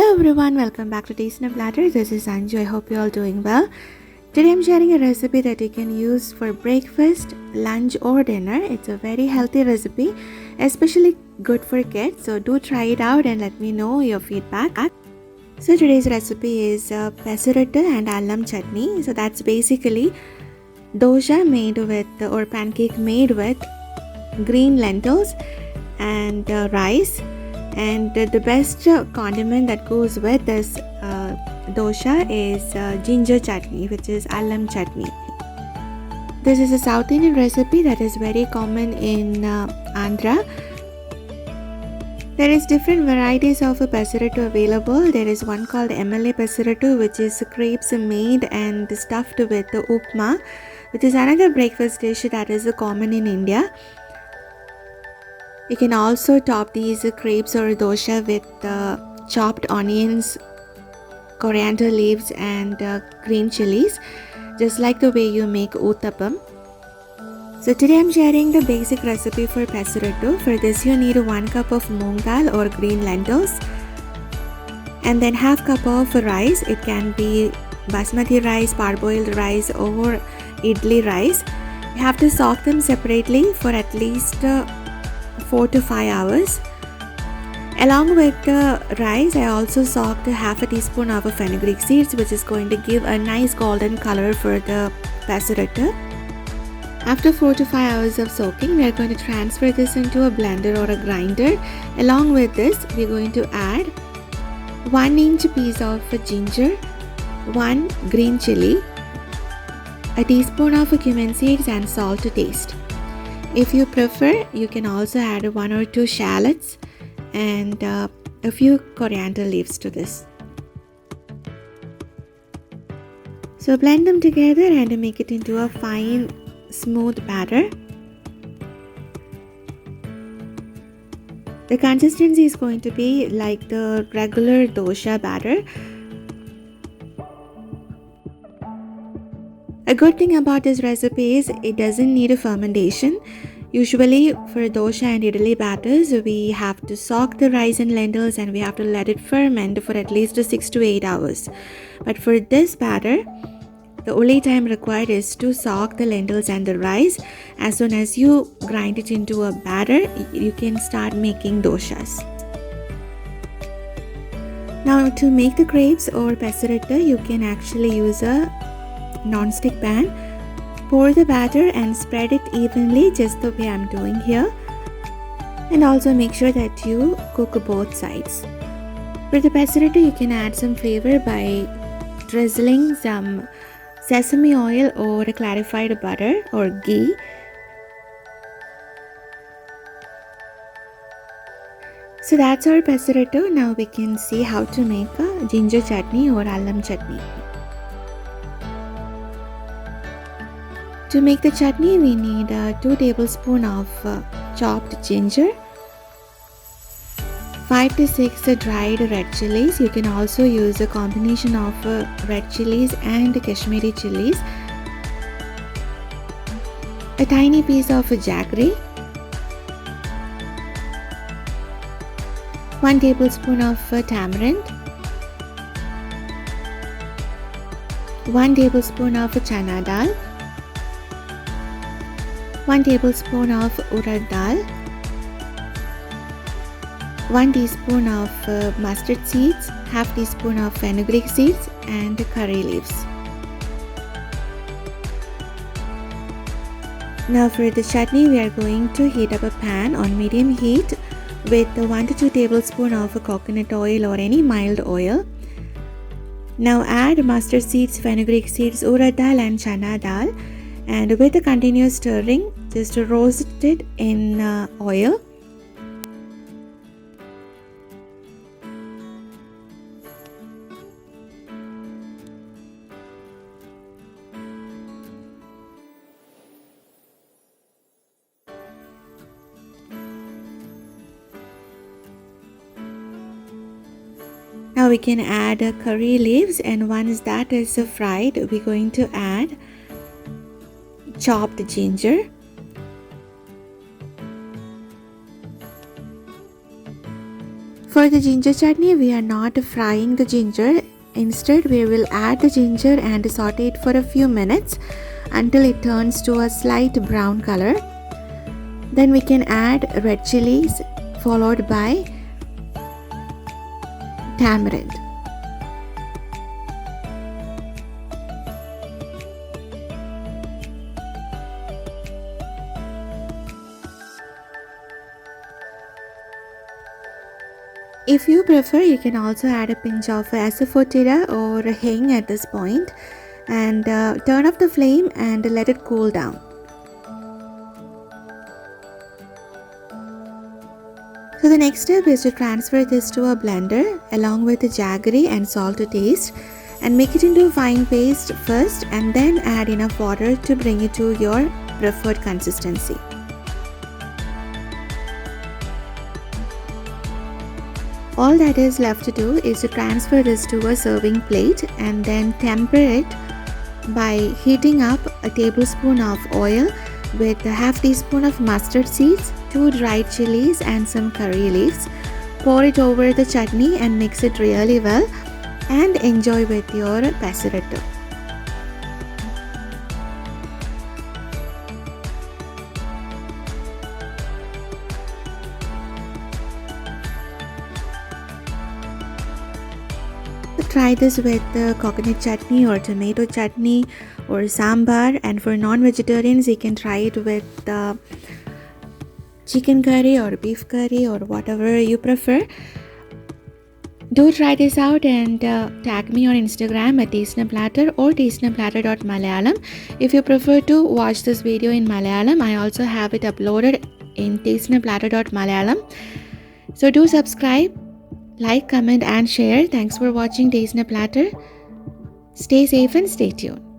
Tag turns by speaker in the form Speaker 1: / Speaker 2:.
Speaker 1: Hello everyone, welcome back to Taste in a Platter. This is Anju. I hope you're all doing well. Today I'm sharing a recipe that you can use for breakfast, lunch or dinner. It's a very healthy recipe, especially good for kids. So do try it out and let me know your feedback. So today's recipe is Pesarattu and Allam Chutney. So that's basically dosha made with or pancake made with green lentils and rice. And the best condiment that goes with this dosha is ginger chutney, which is allam chutney. This is a South Indian recipe that is very common in Andhra. There is different varieties of pesarattu available. There is one called MLA pesarattu, which is crepes made and stuffed with upma, which is another breakfast dish that is common in India. You can also top these crepes or dosha with chopped onions, coriander leaves and green chilies, just like the way you make uttapam. So today I'm sharing the basic recipe for pesarattu. For this you need 1 cup of moong dal or green lentils and then half cup of rice. It can be basmati rice, parboiled rice or idli rice. You have to soak them separately for at least 4 to 5 hours. Along with the rice, I also soaked half a teaspoon of fenugreek seeds, which is going to give a nice golden color for the pesarattu. After 4 to 5 hours of soaking, we are going to transfer this into a blender or a grinder. Along with this, we are going to add 1-inch piece of ginger, 1 green chili, a teaspoon of cumin seeds and salt to taste. If you prefer, you can also add 1 or 2 shallots and a few coriander leaves to this. So blend them together and make it into a fine, smooth batter. The consistency is going to be like the regular dosha batter. A good thing about this recipe is it doesn't need a fermentation. Usually for dosha and idli batters, we have to soak the rice and lentils and we have to let it ferment for at least 6 to 8 hours. But for this batter, the only time required is to soak the lentils and the rice. As soon as you grind it into a batter, you can start making doshas. Now to make the crepes or pesarattu, you can actually use a non-stick pan. Pour the batter and spread it evenly, just the way I'm doing here, and also make sure that you cook both sides. For the pesarattu, you can add some flavor by drizzling some sesame oil or clarified butter or ghee. So that's our pesarattu. Now we can see how to make a ginger chutney or allam chutney. To make the chutney, we need 2 tablespoons of chopped ginger, 5 to 6 dried red chilies. You can also use a combination of red chilies and Kashmiri chilies, a tiny piece of jaggery, 1 tablespoon of tamarind, 1 tablespoon of chana dal, 1 tablespoon of urad dal, 1 teaspoon of mustard seeds, half teaspoon of fenugreek seeds and curry leaves. Now for the chutney, we are going to heat up a pan on medium heat with 1 to 2 tablespoons of coconut oil or any mild oil. Now add mustard seeds, fenugreek seeds, urad dal and chana dal. And with a continuous stirring, just roast it in oil. Now we can add curry leaves, and once that is fried, we're going to add chopped ginger, For the ginger chutney, we are not frying the ginger. Instead, we will add the ginger and saute it for a few minutes until it turns to a slight brown color. Then we can add red chilies followed by tamarind. If you prefer, you can also add a pinch of asafoetida or hing at this point and turn off the flame and let it cool down. So the next step is to transfer this to a blender along with the jaggery and salt to taste and make it into a fine paste first and then add enough water to bring it to your preferred consistency. All that is left to do is to transfer this to a serving plate and then temper it by heating up a tablespoon of oil with a half teaspoon of mustard seeds, 2 dried chilies and some curry leaves. Pour it over the chutney and mix it really well and enjoy with your pesarattu. Try this with coconut chutney or tomato chutney or sambar, and for non-vegetarians you can try it with chicken curry or beef curry or whatever you prefer. Do try this out and tag me on Instagram at tasteinaplatter or tasteinaplatter.malayalam. If you prefer to watch this video in Malayalam, I also have it uploaded in tasteinaplatter.malayalam. So do subscribe, like, comment and share. Thanks for watching Taste in a Platter. Stay safe and stay tuned.